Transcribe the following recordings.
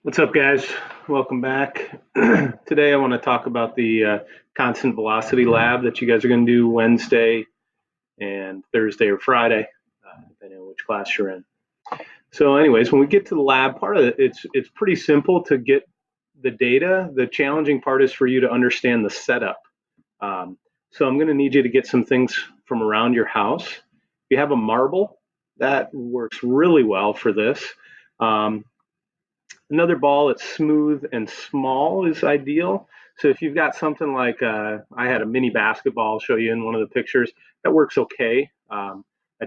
What's up, guys? Welcome back. Today, I want to talk about the constant velocity lab that you guys are going to do Wednesday and Thursday or Friday, depending on which class you're in. So, anyways, when we get to the lab part of it, it's pretty simple to get the data. The challenging part is for you to understand the setup. Um, so, I'm going to need you to get some things from around your house. If you have a marble, that works really well for this. Um, Another ball that's smooth and small is ideal. So if you've got something like I had a mini basketball, I'll show you in one of the pictures, that works okay. I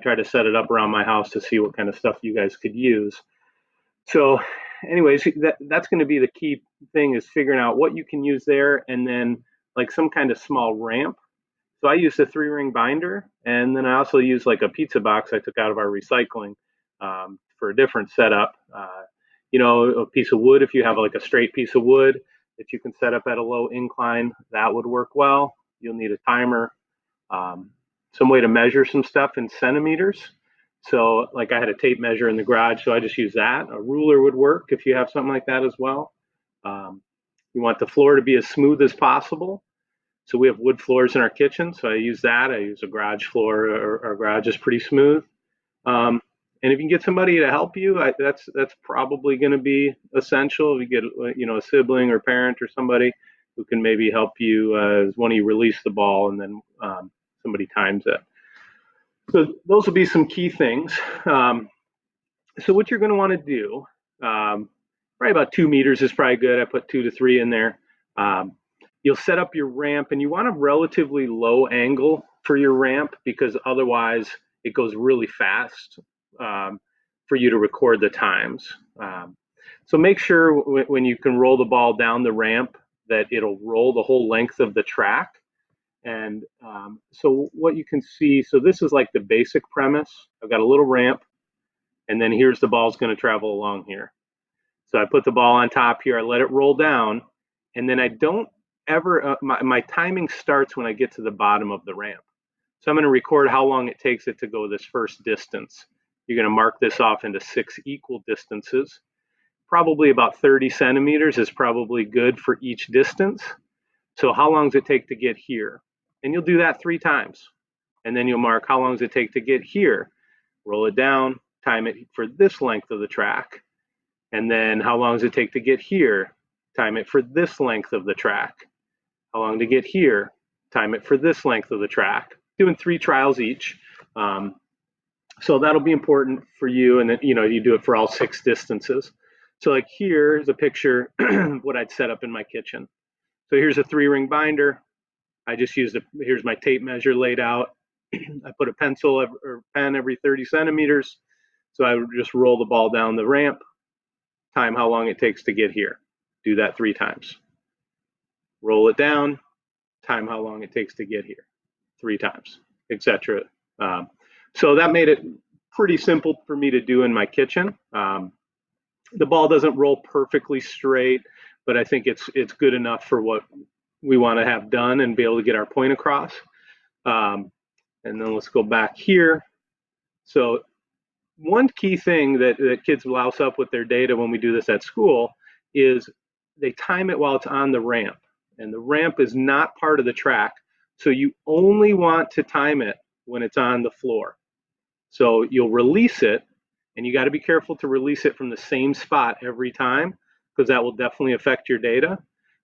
tried to set it up around my house to see what kind of stuff you guys could use. So anyways, that's going to be the key thing, is figuring out what you can use there, and then like some kind of small ramp. So I used a 3-ring binder, and then I also used like a pizza box I took out of our recycling for a different setup. A piece of wood, if you have like a straight piece of wood that you can set up at a low incline, that would work well. You'll need a timer, some way to measure some stuff in centimeters. So like I had a tape measure in the garage, so I just use that. A ruler would work if you have something like that as well. You want the floor to be as smooth as possible. So we have wood floors in our kitchen, so I use that. I use a garage floor. Our garage is pretty smooth. And if you can get somebody to help you, that's probably going to be essential. If you get a sibling or parent or somebody who can maybe help you when you release the ball, and then somebody times it. So those will be some key things. So what you're going to want to do, probably about 2 meters is probably good. I put 2 to 3 in there. You'll set up your ramp, and you want a relatively low angle for your ramp, because otherwise it goes really fast for you to record the times. So make sure when you can roll the ball down the ramp that it'll roll the whole length of the track. And so what you can see, so this is like the basic premise. I've got a little ramp, and then here's the ball's going to travel along here. So I put the ball on top here, I let it roll down, and then I don't ever, my timing starts when I get to the bottom of the ramp. So I'm going to record how long it takes it to go this first distance. You're going to mark this off into 6 equal distances. Probably about 30 centimeters is probably good for each distance. So how long does it take to get here? And you'll do that 3 times. And then you'll mark how long does it take to get here. Roll it down, time it for this length of the track. And then how long does it take to get here? Time it for this length of the track. How long to get here? Time it for this length of the track. Doing 3 trials each. So that'll be important for you, and then you do it for all 6 distances. So like here's a picture of what I'd set up in my kitchen. So here's a 3-ring binder. I just used here's my tape measure laid out. I put a pencil or pen every 30 centimeters. So I would just roll the ball down the ramp, time how long it takes to get here. Do that 3 times. Roll it down, time how long it takes to get here. 3 times, etc. So that made it pretty simple for me to do in my kitchen. The ball doesn't roll perfectly straight, but I think it's good enough for what we want to have done and be able to get our point across. And then let's go back here. So one key thing that kids louse up with their data when we do this at school is they time it while it's on the ramp. And the ramp is not part of the track. So you only want to time it when it's on the floor. So you'll release it, and you got to be careful to release it from the same spot every time, because that will definitely affect your data.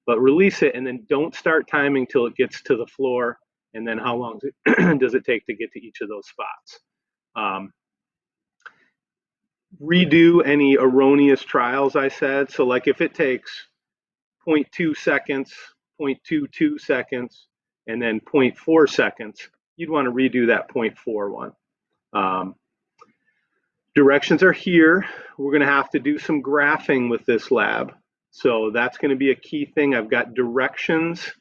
But release it, and then don't start timing till it gets to the floor, and then how long does it take to get to each of those spots. Redo any erroneous trials I said. So like if it takes 0.2 seconds, 0.22 seconds, and then 0.4 seconds, you'd want to redo that 0.4 one. Directions are here. We're going to have to do some graphing with this lab. So that's going to be a key thing. I've got directions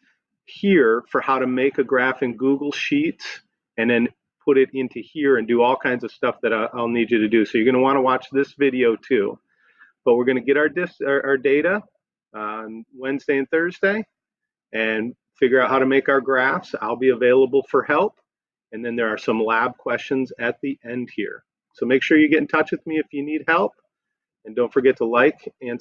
here for how to make a graph in Google Sheets, and then put it into here and do all kinds of stuff that I'll need you to do. So you're going to want to watch this video too. But we're going to get our data on Wednesday and Thursday and figure out how to make our graphs. I'll be available for help. And then there are some lab questions at the end here. So make sure you get in touch with me if you need help. And don't forget to like and